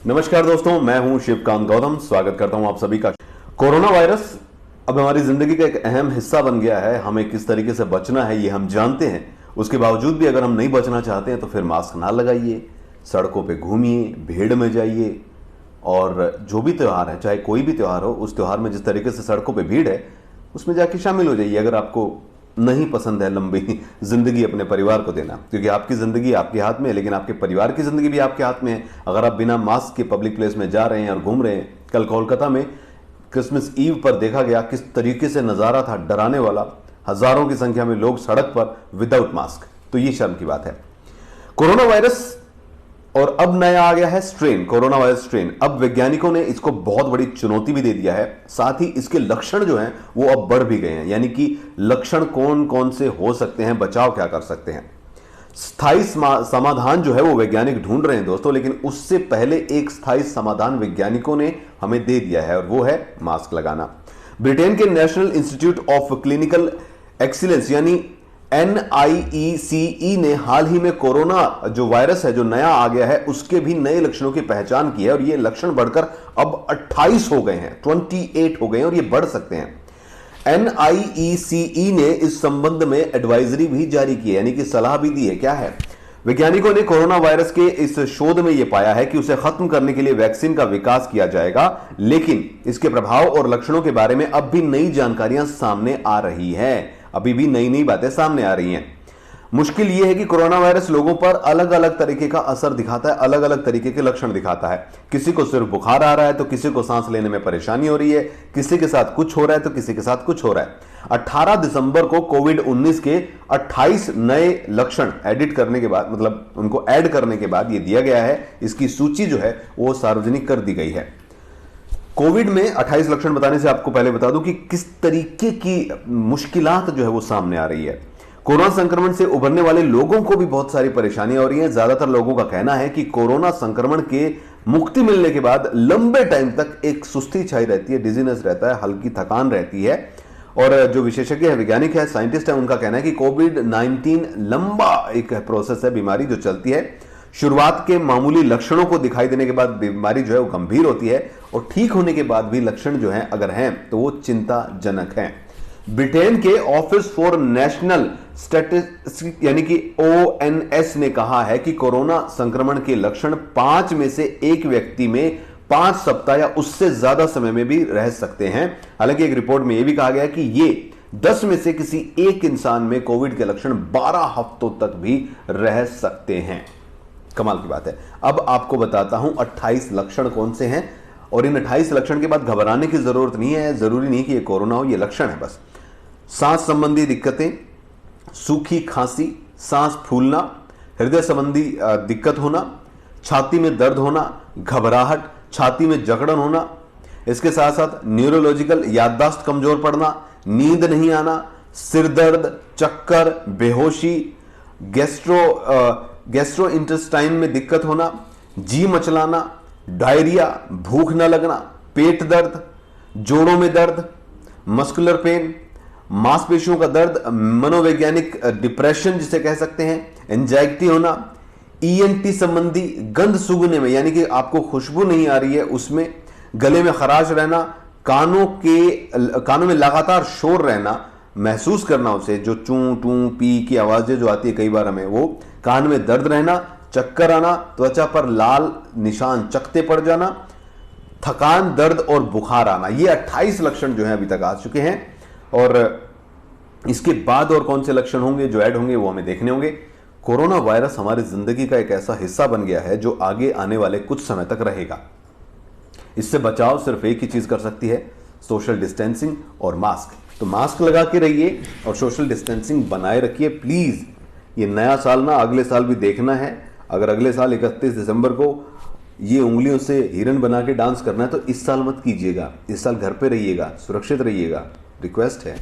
नमस्कार दोस्तों, मैं हूं शिवकांत गौतम। स्वागत करता हूं आप सभी का। कोरोना वायरस अब हमारी जिंदगी का एक अहम हिस्सा बन गया है। हमें किस तरीके से बचना है ये हम जानते हैं। उसके बावजूद भी अगर हम नहीं बचना चाहते हैं तो फिर मास्क ना लगाइए, सड़कों पे घूमिए, भीड़ में जाइए, और जो भी त्यौहार है, चाहे कोई भी त्यौहार हो, उस त्यौहार में जिस तरीके से सड़कों पे भीड़ है उसमें जाके शामिल हो जाइए। अगर आपको नहीं पसंद है लंबी जिंदगी अपने परिवार को देना, क्योंकि आपकी जिंदगी आपके हाथ में है, लेकिन आपके परिवार की जिंदगी भी आपके हाथ में है। अगर आप बिना मास्क के पब्लिक प्लेस में जा रहे हैं और घूम रहे हैं, कल कोलकाता में क्रिसमस ईव पर देखा गया किस तरीके से नजारा था, डराने वाला। हजारों की संख्या में लोग सड़क पर विदाउट मास्क, तो ये शर्म की बात है। कोरोना वायरस और अब नया आ गया है स्ट्रेन, कोरोना वायरस स्ट्रेन। अब वैज्ञानिकों ने इसको बहुत बड़ी चुनौती भी दे दिया है, साथ ही इसके लक्षण जो हैं वो अब बढ़ भी गए हैं। यानी कि लक्षण कौन कौन से हो सकते हैं, बचाव क्या कर सकते हैं, स्थायी समाधान जो है वो वैज्ञानिक ढूंढ रहे हैं दोस्तों। लेकिन उससे पहले एक स्थायी समाधान वैज्ञानिकों ने हमें दे दिया है, और वो है मास्क लगाना। ब्रिटेन के national institute of clinical excellence यानी NIECE ने हाल ही में कोरोना जो वायरस है, जो नया आ गया है, उसके भी नए लक्षणों की पहचान की है। और ये लक्षण बढ़कर अब 28 हो गए हैं, 28 हो गए हैं, और ये बढ़ सकते हैं। NIECE ने इस संबंध में एडवाइजरी भी जारी की है, यानी कि सलाह भी दी है। क्या है? वैज्ञानिकों ने कोरोना वायरस के इस शोध में यह पाया है कि उसे खत्म करने के लिए वैक्सीन का विकास किया जाएगा, लेकिन इसके प्रभाव और लक्षणों के बारे में अब भी नई जानकारियां सामने आ रही है। अभी भी नई नई बातें सामने आ रही हैं। मुश्किल यह है कि कोरोना वायरस लोगों पर अलग अलग तरीके का असर दिखाता है, अलग अलग तरीके के लक्षण दिखाता है। किसी को सिर्फ बुखार आ रहा है तो किसी को सांस लेने में परेशानी हो रही है, किसी के साथ कुछ हो रहा है तो किसी के साथ कुछ हो रहा है। 18 दिसंबर को कोविड-19 के 28 नए लक्षण एडिट करने के बाद, मतलब उनको ऐड करने के बाद ये दिया गया है। इसकी सूची जो है वो सार्वजनिक कर दी गई है। कोविड में 28 लक्षण बताने से आपको पहले बता दूं कि किस तरीके की मुश्किलात जो है वो सामने आ रही है। कोरोना संक्रमण से उभरने वाले लोगों को भी बहुत सारी परेशानियां हो रही हैं। ज्यादातर लोगों का कहना है कि कोरोना संक्रमण के मुक्ति मिलने के बाद लंबे टाइम तक एक सुस्ती छाई रहती है, डिजीनेस रहता है, हल्की थकान रहती है। और जो विशेषज्ञ है, वैज्ञानिक है, साइंटिस्ट है, उनका कहना है कि कोविड-19 लंबा एक प्रोसेस है, बीमारी जो चलती है। शुरुआत के मामूली लक्षणों को दिखाई देने के बाद बीमारी जो है वो गंभीर होती है, और ठीक होने के बाद भी लक्षण जो हैं अगर हैं तो वो चिंताजनक हैं। ब्रिटेन के ऑफिस फॉर नेशनल स्टैटिस्टिक्स यानी कि ONS ने कहा है कि कोरोना संक्रमण के लक्षण 5 में से एक व्यक्ति में 5 सप्ताह या उससे ज्यादा समय में भी रह सकते हैं। हालांकि एक रिपोर्ट में यह भी कहा गया कि ये 10 में से किसी एक इंसान में कोविड के लक्षण 12 हफ्तों तक भी रह सकते हैं। कमाल की बात है। अब आपको बताता हूं 28 लक्षण कौन से हैं, और इन 28 लक्षण के बाद घबराने की जरूरत नहीं है। जरूरी नहीं कि ये कोरोना हो, ये लक्षण है बस। सांस संबंधी दिक्कतें, सूखी खांसी, सांस फूलना, हृदय संबंधी दिक्कत होना, छाती में दर्द होना, घबराहट, छाती में जकड़न होना, इसके साथ साथ न्यूरोलॉजिकल याददाश्त कमजोर पड़ना, नींद नहीं आना, सिर दर्द, चक्कर, बेहोशी, गैस्ट्रोइंटेस्टाइन में दिक्कत होना, जी मचलाना, डायरिया, भूख न लगना, पेट दर्द, जोड़ों में दर्द, मस्कुलर पेन, मांसपेशियों का दर्द, मनोवैज्ञानिक डिप्रेशन जिसे कह सकते हैं, एंजाइटी होना, ENT संबंधी गंध सूंघने में, यानी कि आपको खुशबू नहीं आ रही है उसमें, गले में खराश रहना, कानों में लगातार शोर रहना, महसूस करना उसे, जो चूं टूं पी की आवाजें जो आती है कई बार हमें, वो कान में दर्द रहना, चक्कर आना, त्वचा पर लाल निशान चकते पड़ जाना, थकान, दर्द और बुखार आना। ये 28 लक्षण जो हैं अभी तक आ चुके हैं, और इसके बाद और कौन से लक्षण होंगे जो ऐड होंगे वो हमें देखने होंगे। कोरोना वायरस हमारी जिंदगी का एक ऐसा हिस्सा बन गया है जो आगे आने वाले कुछ समय तक रहेगा। इससे बचाव सिर्फ एक ही चीज कर सकती है, सोशल डिस्टेंसिंग और मास्क। तो मास्क लगा के रहिए और सोशल डिस्टेंसिंग बनाए रखिए प्लीज। ये नया साल ना अगले साल भी देखना है। अगर अगले साल 31 दिसंबर को ये उंगलियों से हिरन बना के डांस करना है तो इस साल मत कीजिएगा। इस साल घर पे रहिएगा, सुरक्षित रहिएगा, रिक्वेस्ट है।